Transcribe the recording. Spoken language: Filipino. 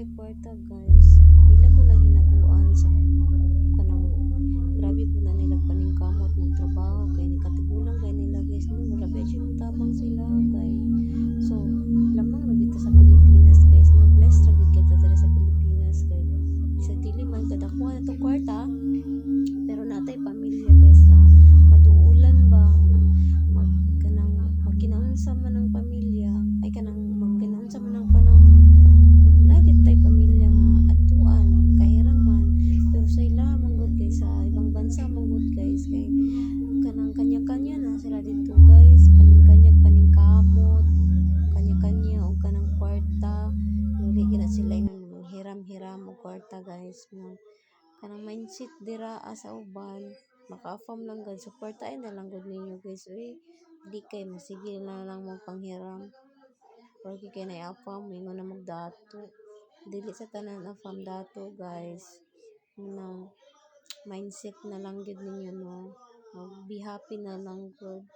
kay kwarta guys. Ila ko lang hinaguan sa kanang grabe po na nila paningkamot ng trabaho kay ni katigulang kay nila guys no wala ba siya tabang sila kay so lamang ra kita sa Pilipinas guys no blessed ra gid kita diri sa Pilipinas kay sa dili man kadakuha na to kwarta pero natay pamilya guys maduulan ba kanang magkinaunsa man ang pamilya ay kanang magkinaunsa man ang panahon lagi tay pamilya nga atuan kahiraman pero sa ila manggod guys sa ibang bansa manggod guys kay kanang kanya-kanya na sila dito guys paning-kanyag paningkamot kanya-kanya og kanang kwarta dili gina sila yung hiram-hiram og kwarta guys no kanang mindset dira sa uban maka-farm lang gud suportahin na lang gud ninyo guys uy di kay masige na lang mo panghiram porque kay na afam ingon na magdato dili sa tanan afam dato guys no mindset na lang gud ninyo no be happy na lang gud